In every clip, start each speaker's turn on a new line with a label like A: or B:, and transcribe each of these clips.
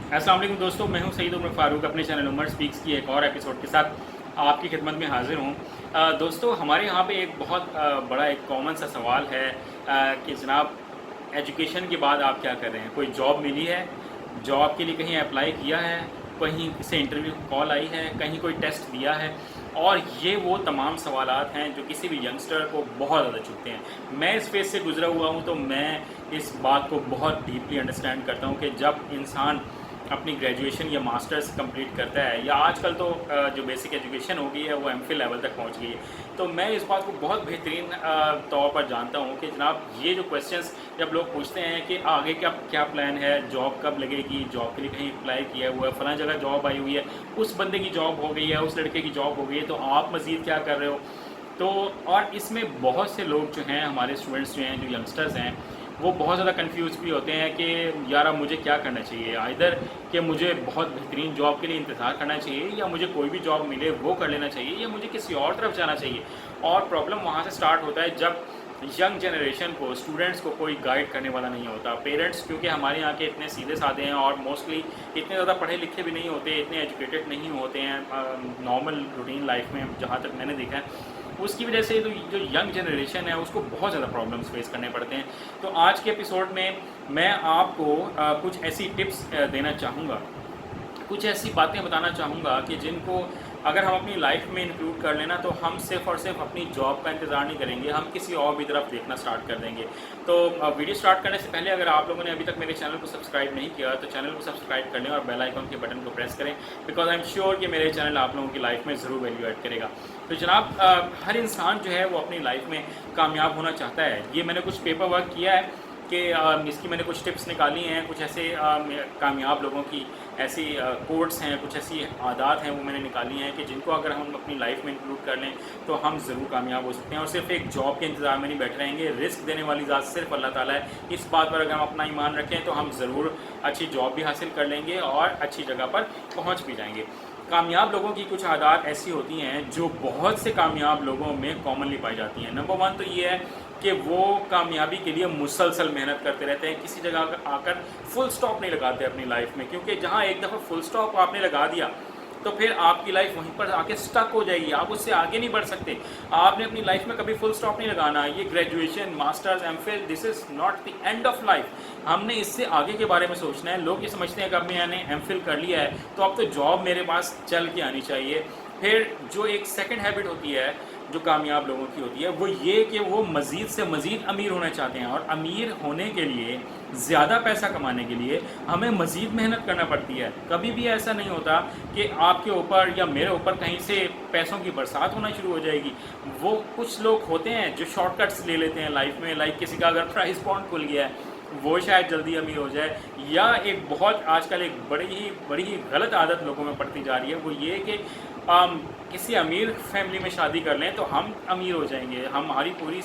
A: अस्सलाम वालेकुम दोस्तों, मैं हूं सईद उमर फ़ारूक अपने चैनल उमर स्पीक्स की एक और एपिसोड के साथ आपकी खिदमत में हाजिर हूं। दोस्तों, हमारे यहाँ पे एक बहुत बड़ा एक कॉमन सा सवाल है कि जनाब एजुकेशन के बाद आप क्या कर रहे हैं। कोई जॉब मिली है, जॉब के लिए कहीं अप्लाई किया है, कहीं से इंटरव्यू कॉल आई है, कहीं कोई टेस्ट दिया है। और ये वो तमाम सवालात हैं जो किसी भी यंगस्टर को बहुत ज़्यादा चुभते हैं। मैं इस फेज़ से गुजरा हुआ हूँ, तो मैं इस बात को बहुत डीपली अंडरस्टैंड करता हूँ कि जब इंसान अपनी ग्रेजुएशन या मास्टर्स कंप्लीट करता है, या आजकल तो जो बेसिक एजुकेशन हो गई है वो एमफिल लेवल तक पहुंच गई है, तो मैं इस बात को बहुत बेहतरीन तौर पर जानता हूं कि जनाब ये जो क्वेश्चंस जब लोग पूछते हैं कि आगे क्या क्या प्लान है, जॉब कब लगेगी, जॉब के लिए कहीं अप्लाई किया हुआ है, फलां जगह जॉब आई हुई है, उस बंदे की जॉब हो गई है, उस लड़के की जॉब हो गई है, तो आप मज़ीद क्या कर रहे हो। तो और इसमें बहुत से लोग जो हैं, हमारे स्टूडेंट्स जो हैं, जो यंगस्टर्स हैं, वो बहुत ज़्यादा कंफ्यूज भी होते हैं कि यार अब मुझे क्या करना चाहिए। आइदर कि मुझे बहुत बेहतरीन जॉब के लिए इंतज़ार करना चाहिए, या मुझे कोई भी जॉब मिले वो कर लेना चाहिए, या मुझे किसी और तरफ जाना चाहिए। और प्रॉब्लम वहाँ से स्टार्ट होता है जब यंग जनरेशन को, स्टूडेंट्स को कोई गाइड करने वाला नहीं होता। पेरेंट्स क्योंकि हमारे यहाँ के इतने सीधे साधे हैं और मोस्टली इतने ज़्यादा पढ़े लिखे भी नहीं होते, इतने एजुकेटेड नहीं होते हैं नॉर्मल रूटीन लाइफ में, जहाँ तक मैंने देखा है। उसकी वजह से तो जो यंग जनरेशन है उसको बहुत ज़्यादा प्रॉब्लम्स फेस करने पड़ते हैं। तो आज के एपिसोड में मैं आपको कुछ ऐसी टिप्स देना चाहूँगा, कुछ ऐसी बातें बताना चाहूँगा कि जिनको अगर हम अपनी लाइफ में इंक्लूड कर लेना, तो हम सिर्फ़ और सिर्फ अपनी जॉब का इंतज़ार नहीं करेंगे, हम किसी और भी तरफ देखना स्टार्ट कर देंगे। तो वीडियो स्टार्ट करने से पहले अगर आप लोगों ने अभी तक मेरे चैनल को सब्सक्राइब नहीं किया तो चैनल को सब्सक्राइब कर लें और बेल आइकन के बटन को प्रेस करें, बिकॉज आई एम श्योर कि मेरे चैनल आप लोगों की लाइफ में ज़रूर वैल्यू ऐड करेगा। तो जनाब हर इंसान जो है वो अपनी लाइफ में कामयाब होना चाहता है। ये मैंने कुछ पेपर वर्क किया है कि इसकी मैंने कुछ टिप्स निकाली हैं, कुछ ऐसे कामयाब लोगों की ऐसी कोट्स हैं, कुछ ऐसी आदत हैं वो मैंने निकाली हैं कि जिनको अगर हम अपनी लाइफ में इंक्लूड कर लें तो हम ज़रूर कामयाब हो सकते हैं। और सिर्फ एक जॉब के इंतज़ार में नहीं बैठे रहेंगे, रिस्क देने वाली ज़ात सिर्फ अल्लाह ताला है। इस बात पर अगर हम अपना ईमान रखें तो हम ज़रूर अच्छी जॉब भी हासिल कर लेंगे और अच्छी जगह पर पहुँच भी जाएंगे। कामयाब लोगों की कुछ आदत ऐसी होती हैं जो बहुत से कामयाब लोगों में कॉमनली पाई जाती हैं। नंबर वन तो ये है कि वो कामयाबी के लिए मुसलसल मेहनत करते रहते हैं, किसी जगह आकर फुल स्टॉप नहीं लगाते अपनी लाइफ में, क्योंकि जहाँ एक दफ़ा फुल स्टॉप आपने लगा दिया तो फिर आपकी लाइफ वहीं पर आके स्टक हो जाएगी, आप उससे आगे नहीं बढ़ सकते। आपने अपनी लाइफ में कभी फुल स्टॉप नहीं लगाना। ये graduation, masters, MPhil, this is not the end of life. हमने इससे आगे के बारे में सोचना है। लोग ये समझते हैं कि अब मैंने एमफिल कर लिया है तो अब तो जॉब मेरे पास चल के आनी चाहिए। फिर जो एक सेकंड हैबिट होती है जो कामयाब लोगों की होती है वो ये कि वो मज़ीद से मज़ीद अमीर होना चाहते हैं, और अमीर होने के लिए, ज़्यादा पैसा कमाने के लिए हमें मज़ीद मेहनत करना पड़ती है। कभी भी ऐसा नहीं होता कि आपके ऊपर या मेरे ऊपर कहीं से पैसों की बरसात होना शुरू हो जाएगी। वो कुछ लोग होते हैं जो शॉर्टकट्स ले लेते हैं लाइफ में, लाइक किसी का अगर प्राइस बॉन्ड खुल गया है वो शायद जल्दी अमीर हो जाए, या एक बहुत आजकल एक बड़ी ही गलत आदत लोगों में पड़ती जा रही है, वो ये कि किसी अमीर फैमिली में शादी कर लें तो हम अमीर हो जाएंगे, हमारी पूरी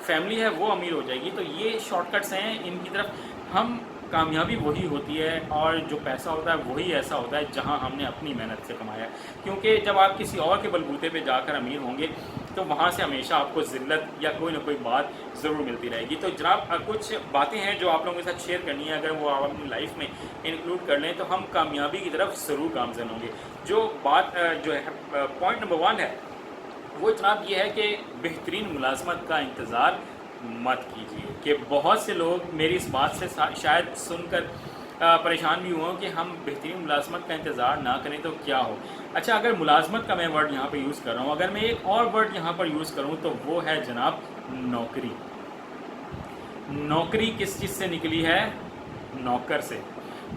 A: फैमिली है वो अमीर हो जाएगी। तो ये शॉर्टकट्स हैं, इनकी तरफ हम कामयाबी वही होती है, और जो पैसा होता है वही ऐसा होता है जहां हमने अपनी मेहनत से कमाया है। क्योंकि जब आप किसी और के बलबूते पे जाकर अमीर होंगे तो वहाँ से हमेशा आपको ज़िल्लत या कोई ना कोई बात ज़रूर मिलती रहेगी। तो जनाब कुछ बातें हैं जो आप लोगों के साथ शेयर करनी है, अगर वो आप अपनी लाइफ में इंक्लूड कर लें तो हम कामयाबी की तरफ ज़रूर गामज़न होंगे। जो बात जो है पॉइंट नंबर वन है वो जनाब ये है कि बेहतरीन मुलाजमत का इंतज़ार मत कीजिए। कि बहुत से लोग मेरी इस बात से शायद सुनकर परेशान भी हुए कि हम बेहतरीन मुलाजमत का इंतज़ार ना करें तो क्या हो। अच्छा, अगर मुलाजमत का मैं वर्ड यहाँ पर यूज़ कर रहा हूँ, अगर मैं एक और वर्ड यहाँ पर यूज़ करूँ तो वो है जनाब नौकरी। नौकरी किस चीज़ से निकली है? नौकर से।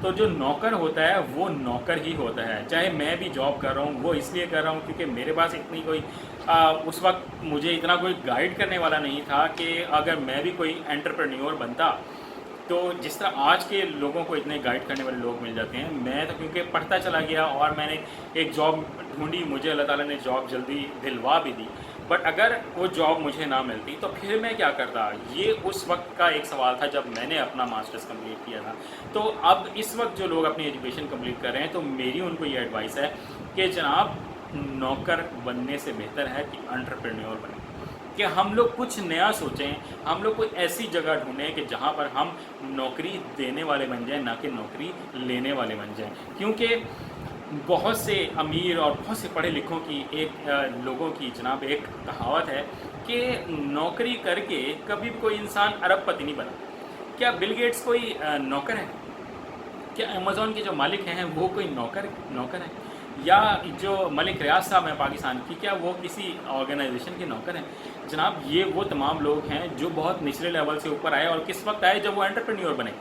A: तो जो नौकर होता है वो नौकर ही होता है। चाहे मैं भी जॉब कर रहा हूँ वो इसलिए कर रहा हूँ क्योंकि मेरे पास इतनी कोई उस वक्त मुझे इतना कोई गाइड करने वाला नहीं था कि अगर मैं भी कोई एंटरप्रेन्योर बनता तो जिस तरह आज के लोगों को इतने गाइड करने वाले लोग मिल जाते हैं। मैं तो क्योंकि पढ़ता चला गया और मैंने एक जॉब ढूंढी, मुझे अल्लाह ताला ने जॉब जल्दी दिलवा भी दी, बट अगर वो जॉब मुझे ना मिलती तो फिर मैं क्या करता। ये उस वक्त का एक सवाल था जब मैंने अपना मास्टर्स कंप्लीट किया था। तो अब इस वक्त जो लोग अपनी एजुकेशन कंप्लीट कर रहे हैं तो मेरी उनको ये एडवाइस है कि जनाब नौकर बनने से बेहतर है कि एंटरप्रेन्योर बने। کہ ہم لوگ کچھ نیا سوچیں, ہم لوگ کوئی ایسی جگہ ڈھونڈیں کہ جہاں پر ہم نوکری دینے والے بن جائیں, نہ کہ نوکری لینے والے بن جائیں. کیونکہ بہت سے امیر اور بہت سے پڑھے لکھوں کی لوگوں کی جناب ایک کہاوت ہے کہ نوکری کر کے کبھی بھی کوئی انسان ارب پتی نہیں بنا. کیا بل گیٹس کوئی نوکر ہے؟ کیا امیزون کے جو مالک ہیں وہ کوئی نوکر ہیں؟ یا جو ملک ریاض صاحب ہیں پاکستان کی, کیا وہ کسی آرگنائزیشن کے نوکر ہیں؟ جناب یہ وہ تمام لوگ ہیں جو بہت نچلے لیول سے اوپر آئے, اور کس وقت آئے جب وہ انٹرپرینیور بنے.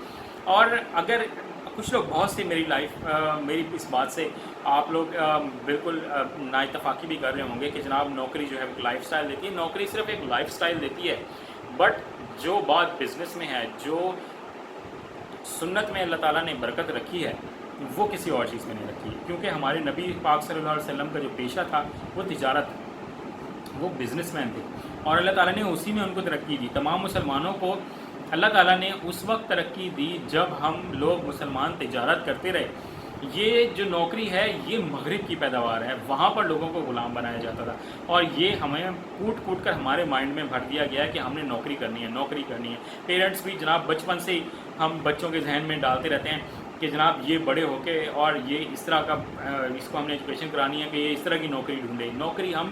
A: اور اگر کچھ لوگ بہت سی میری اس بات سے آپ لوگ بالکل نا اتفاقی بھی کر رہے ہوں گے کہ جناب نوکری جو ہے ایک لائف سٹائل دیتی ہے. نوکری صرف ایک لائف سٹائل دیتی ہے, بٹ جو بات بزنس میں ہے, جو سنت میں اللہ تعالیٰ نے برکت رکھی ہے, وہ کسی اور چیز میں نہیں رکھی. کیونکہ ہمارے نبی پاک صلی اللہ علیہ وسلم کا جو پیشہ تھا وہ تجارت, وہ بزنس مین تھے, اور اللہ تعالیٰ نے اسی میں ان کو ترقی دی. تمام مسلمانوں کو اللہ تعالیٰ نے اس وقت ترقی دی جب ہم لوگ مسلمان تجارت کرتے رہے. یہ جو نوکری ہے یہ مغرب کی پیداوار ہے, وہاں پر لوگوں کو غلام بنایا جاتا تھا, اور یہ ہمیں کوٹ کر ہمارے مائنڈ میں بھر دیا گیا ہے کہ ہم نے نوکری کرنی ہے. پیرنٹس بھی جناب بچپن سے ہی ہم بچوں کے ذہن میں ڈالتے رہتے ہیں کہ جناب یہ بڑے ہو کے اور یہ اس طرح کا اس کو ہم نے ایجوکیشن کرانی ہے کہ یہ اس طرح کی نوکری ڈھونڈے. نوکری ہم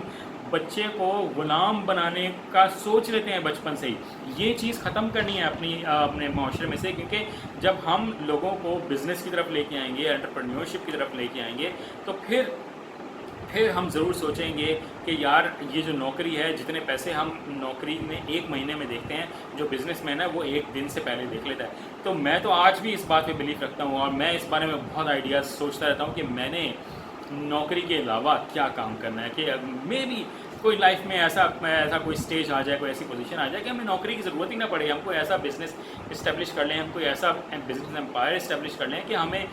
A: بچے کو غلام بنانے کا سوچ لیتے ہیں بچپن سے ہی. یہ چیز ختم کرنی ہے اپنے معاشرے میں سے, کیونکہ جب ہم لوگوں کو بزنس کی طرف لے کے آئیں گے, انٹرپرینیورشپ کی طرف لے کے آئیں گے, تو پھر ہم ضرور سوچیں گے کہ یار یہ جو نوکری ہے, جتنے پیسے ہم نوکری میں ایک مہینے میں دیکھتے ہیں, جو بزنس مین ہے وہ ایک دن سے پہلے دیکھ لیتا ہے. تو میں تو آج بھی اس بات پہ بلیو رکھتا ہوں, اور میں اس بارے میں بہت آئیڈیاز سوچتا رہتا ہوں کہ میں نے نوکری کے علاوہ کیا کام کرنا ہے, کہ مے بی کوئی لائف میں ایسا کوئی سٹیج آ جائے, کوئی ایسی پوزیشن آ جائے کہ ہمیں نوکری کی ضرورت ہی نہ پڑے, ہم کوئی ایسا بزنس اسٹیبلش کر لیں, ہم کوئی ایسا بزنس امپائر اسٹیبلش کر لیں کہ ہمیں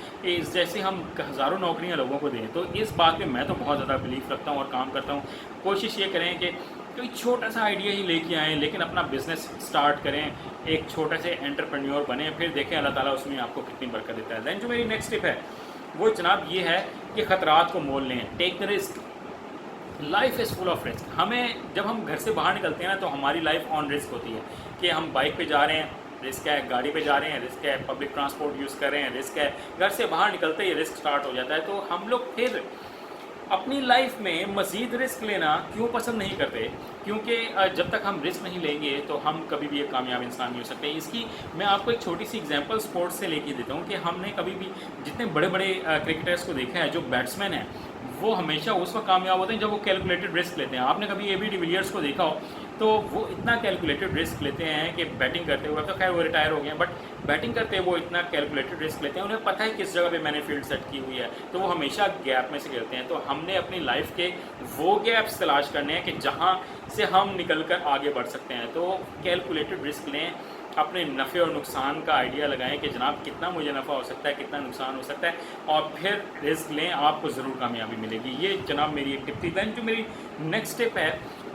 A: جیسے ہم ہزاروں نوکریاں لوگوں کو دیں. تو اس بات پہ میں تو بہت زیادہ بلیو رکھتا ہوں اور کام کرتا ہوں. کوشش یہ کریں کہ کوئی چھوٹا سا آئیڈیا ہی لے کے آئیں, لیکن اپنا بزنس سٹارٹ کریں, ایک چھوٹے سے انٹرپرینیور بنیں, پھر دیکھیں اللہ تعالیٰ اس میں آپ کو کتنی برکت دیتا ہے. دین جو میری نیکسٹ ٹپ ہے وہ جناب یہ ہے کہ خطرات کو مول لیں, take the risk. Life is full of risk. ہمیں جب ہم گھر سے باہر نکلتے ہیں نا, تو ہماری لائف آن رسک ہوتی ہے, کہ ہم بائک پہ جا رہے ہیں, رسک ہے, گاڑی پہ جا رہے ہیں, رسک ہے, پبلک ٹرانسپورٹ یوز کر رہے ہیں, رسک ہے. گھر سے باہر نکلتے ہی رسک سٹارٹ ہو جاتا ہے. تو ہم لوگ پھر اپنی لائف میں مزید رسک لینا کیوں پسند نہیں کرتے؟ کیونکہ جب تک ہم رسک نہیں لیں گے تو ہم کبھی بھی ایک کامیاب انسان نہیں ہو سکتے. اس کی میں آپ کو ایک چھوٹی سی ایگزامپل سپورٹس سے لے کے دیتا ہوں کہ ہم نے کبھی بھی جتنے بڑے بڑے کرکٹرس کو دیکھا ہے, جو بیٹسمین ہیں وہ ہمیشہ اس وقت کامیاب ہوتے ہیں جب وہ کیلکولیٹڈ رسک لیتے ہیں. آپ نے کبھی اے بی ڈی ویلیئرس کو دیکھا ہو تو وہ اتنا کیلکولیٹڈ رسک لیتے ہیں کہ بیٹنگ کرتے ہوئے, تو خیر وہ ریٹائر ہو گئے ہیں, بٹ بیٹنگ کرتے وہ اتنا کیلکولیٹڈ رسک لیتے ہیں, انہیں پتہ ہے کس جگہ پہ میں نے فیلڈ سیٹ کی ہوئی ہے, تو وہ ہمیشہ گیپ میں سے کھیلتے ہیں. تو ہم نے اپنی لائف کے وہ گیپس تلاش کرنے ہیں کہ جہاں سے ہم نکل کر آگے بڑھ سکتے ہیں. تو کیلکولیٹڈ رسک لیں, اپنے نفع اور نقصان کا آئیڈیا لگائیں کہ جناب کتنا مجھے نفع ہو سکتا ہے, کتنا نقصان ہو سکتا ہے, اور پھر رسک لیں, آپ کو ضرور کامیابی ملے گی. یہ جناب میری ایک ٹپ تھی. دین جو میری نیکسٹ ٹپ ہے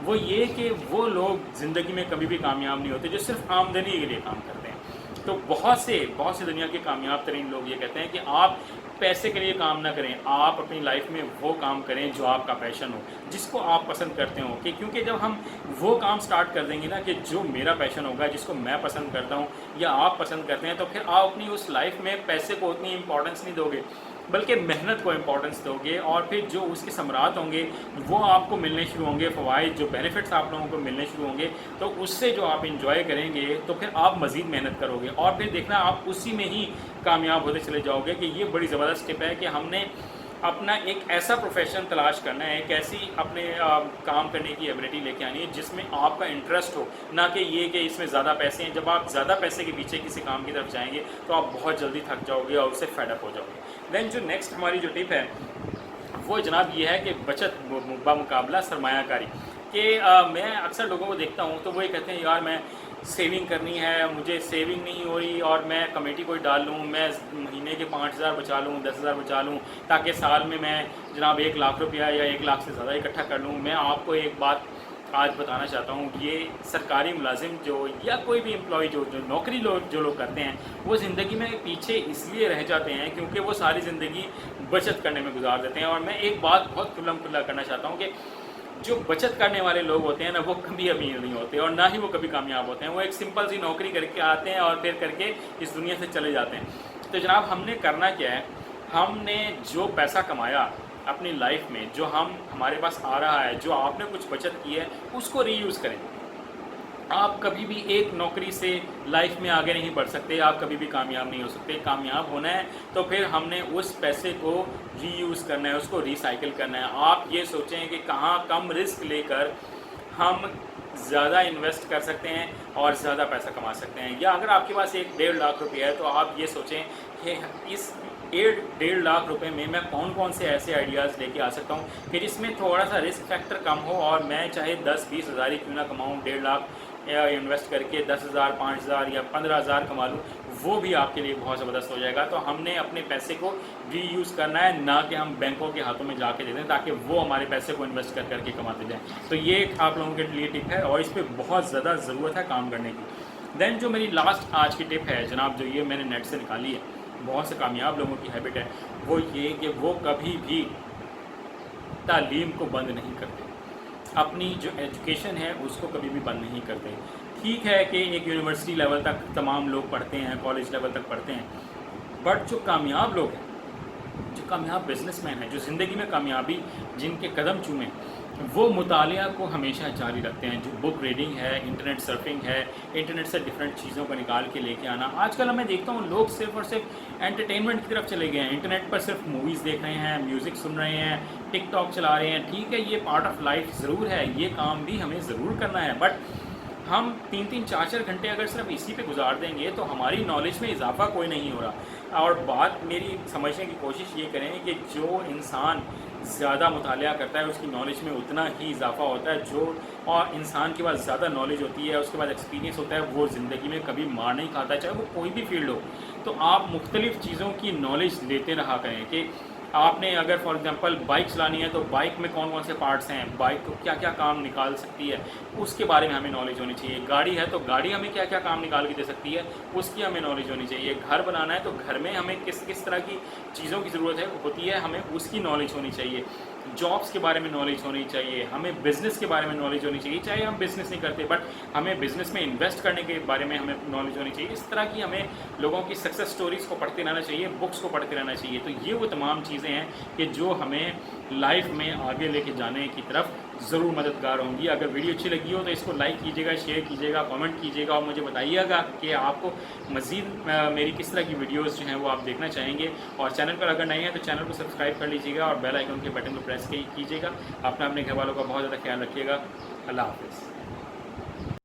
A: وہ یہ کہ وہ لوگ زندگی میں کبھی بھی کامیاب نہیں ہوتے جو صرف آمدنی کے لیے کام کرتے ہیں. تو بہت سے دنیا کے کامیاب ترین لوگ یہ کہتے ہیں کہ آپ پیسے کے لیے کام نہ کریں, آپ اپنی لائف میں وہ کام کریں جو آپ کا پیشن ہو, جس کو آپ پسند کرتے ہوں. کہ کیونکہ جب ہم وہ کام سٹارٹ کر دیں گے نا کہ جو میرا پیشن ہوگا, جس کو میں پسند کرتا ہوں یا آپ پسند کرتے ہیں, تو پھر آپ اپنی اس لائف میں پیسے کو اتنی امپورٹنس نہیں دو گے, بلکہ محنت کو امپورٹنس دو گے. اور پھر جو اس کے ثمرات ہوں گے وہ آپ کو ملنے شروع ہوں گے, فوائد جو بینیفٹس آپ لوگوں کو ملنے شروع ہوں گے, تو اس سے جو آپ انجوائے کریں گے تو پھر آپ مزید محنت کرو گے, اور پھر دیکھنا آپ اسی میں ہی کامیاب ہوتے چلے جاؤ گے. کہ یہ بڑی زبردست ٹپ ہے کہ ہم نے اپنا ایک ایسا پروفیشن تلاش کرنا ہے, ایک ایسی اپنے کام کرنے کی ایبلٹی لے کے آنی ہے جس میں آپ کا انٹرسٹ ہو, نہ کہ یہ کہ اس میں زیادہ پیسے ہیں. جب آپ زیادہ پیسے کے پیچھے کسی کام کی طرف جائیں گے تو آپ بہت جلدی تھک جاؤ گے اور اس سے فیڈ اپ ہو جاؤ گے. دین جو نیکسٹ ہماری جو ٹپ ہے وہ جناب یہ ہے کہ بچت بمقابلہ سرمایہ کاری. کہ میں اکثر لوگوں کو دیکھتا ہوں تو وہ یہ کہتے ہیں یار میں سیونگ کرنی ہے, مجھے سیونگ نہیں ہو رہی, اور میں کمیٹی کوئی ڈال لوں, میں مہینے کے 5,000 بچا لوں, 10,000 بچا لوں, تاکہ سال میں جناب 1,00,000 روپیہ یا 1,00,000 سے زیادہ اکٹھا کر لوں. میں آپ کو ایک بات آج بتانا چاہتا ہوں, یہ سرکاری ملازم جو یا کوئی بھی امپلائی جو نوکری جو لوگ کرتے ہیں, وہ زندگی میں پیچھے اس لیے رہ جاتے ہیں کیونکہ وہ ساری زندگی بچت کرنے میں گزار دیتے ہیں. اور میں ایک بات بہت کھلم کھلا کرنا چاہتا ہوں کہ जो बचत करने वाले लोग होते हैं ना, वो कभी अमीर नहीं होते और ना ही वो कभी कामयाब होते हैं। वो एक सिंपल सी नौकरी करके आते हैं और फिर करके इस दुनिया से चले जाते हैं। तो जनाब हमने करना क्या है, हमने जो पैसा कमाया अपनी लाइफ में, जो हमारे पास आ रहा है, जो आपने कुछ बचत की है, उसको रीयूज़ करें। आप कभी भी एक नौकरी से लाइफ में आगे नहीं बढ़ सकते, आप कभी भी कामयाब नहीं हो सकते। कामयाब होना है तो फिर हमने उस पैसे को रीयूज़ करना है, उसको रिसाइकिल करना है। आप ये सोचें कि कहाँ कम रिस्क लेकर हम ज़्यादा इन्वेस्ट कर सकते हैं और ज़्यादा पैसा कमा सकते हैं। या अगर आपके पास 1-1.5 लाख रुपये है तो आप ये सोचें कि इस 1-1.5 लाख रुपए में मैं कौन कौन से ऐसे आइडियाज़ लेके आ सकता हूँ, फिर इसमें थोड़ा सा रिस्क फैक्टर कम हो और मैं चाहे 10-20 हज़ार ही क्यों ना कमाऊँ, 1.5 लाख या इन्वेस्ट करके 10,000, 5,000 या 15,000 कमा लूँ, वो भी आपके लिए बहुत ज़बरदस्त हो जाएगा। तो हमने अपने पैसे को रीयूज़ करना है, ना कि हम बैंकों के हाथों में जाके दे दें ताकि वो हमारे पैसे को इन्वेस्ट कर करके कमाते जाएँ। तो ये एक आप लोगों के लिए टिप है और इस पर बहुत ज़्यादा ज़रूरत है काम करने की। देन जो मेरी लास्ट आज की टिप है जनाब, जो ये मैंने नेट से निकाली है, बहुत से कामयाब लोगों की हैबिट है, वो ये कि वो कभी भी तालीम को बंद नहीं करते, अपनी जो एजुकेशन है उसको कभी भी बंद नहीं करते। ठीक है कि एक यूनिवर्सिटी लेवल तक तमाम लोग पढ़ते हैं, कॉलेज लेवल तक पढ़ते हैं, बट जो कामयाब लोग हैं, जो कामयाब बिजनेसमैन हैं, जो ज़िंदगी में कामयाबी जिनके कदम चूमे, वो मुतालिया को हमेशा जारी रखते हैं। जो बुक रीडिंग है, इंटरनेट सर्फिंग है, इंटरनेट से डिफरेंट चीज़ों को निकाल के लेके आना। आजकल मैं देखता हूँ लोग सिर्फ और सिर्फ एंटरटेनमेंट की तरफ चले गए हैं, इंटरनेट पर सिर्फ मूवीज़ देख रहे हैं, म्यूज़िक सुन रहे हैं, टिकटॉक चला रहे हैं। ठीक है, ये पार्ट ऑफ लाइफ ज़रूर है, ये काम भी हमें ज़रूर करना है, बट हम 3-3, 4-4 घंटे अगर सिर्फ इसी पे गुजार देंगे तो हमारी नॉलेज में इजाफा कोई नहीं हो रहा। और बात मेरी समझने की कोशिश ये करें कि जो इंसान ज़्यादा मुतालिया करता है उसकी नॉलेज में उतना ही इजाफा होता है। जो और इंसान के पास ज़्यादा नॉलेज होती है, उसके बाद एक्सपीरियंस होता है, वो ज़िंदगी में कभी मार नहीं खाता, चाहे वो कोई भी फील्ड हो। तो आप मुख्तलिफ़ चीज़ों की नॉलेज लेते रहा करें कि आपने अगर फॉर एग्जांपल बाइक चलानी है तो बाइक में कौन कौन से पार्ट्स हैं, बाइक को क्या क्या काम निकाल सकती है, उसके बारे में हमें नॉलेज होनी चाहिए। गाड़ी है तो गाड़ी हमें क्या क्या काम निकाल के दे सकती है, उसकी हमें नॉलेज होनी चाहिए। घर बनाना है तो घर में हमें किस किस तरह की चीज़ों की ज़रूरत है होती है, हमें उसकी नॉलेज होनी चाहिए। जॉब्स के बारे में नॉलेज होनी चाहिए, हमें बिज़नेस के बारे में नॉलेज होनी चाहिए, चाहे हम बिज़नेस नहीं करते बट हमें बिज़नेस में इन्वेस्ट करने के बारे में हमें नॉलेज होनी चाहिए। इस तरह की हमें लोगों की सक्सेस स्टोरीज़ को पढ़ते रहना चाहिए, बुक्स को पढ़ते रहना चाहिए। तो ये वो तमाम चीज़ें हैं कि जो हमें लाइफ में आगे लेके जाने की तरफ ज़रूर मददगार होंगी। अगर वीडियो अच्छी लगी हो तो इसको लाइक कीजिएगा, शेयर कीजिएगा, कमेंट कीजिएगा और मुझे बताइएगा कि आपको मज़ीद मेरी किस तरह की वीडियोस जो हैं वो आप देखना चाहेंगे। और चैनल पर अगर नए हैं तो चैनल को सब्सक्राइब कर लीजिएगा और बेल आइकन के बटन को प्रेस कीजिएगा। अपने घर वालों का बहुत ज़्यादा ख्याल रखिएगा। अल्लाह हाफ़िज़।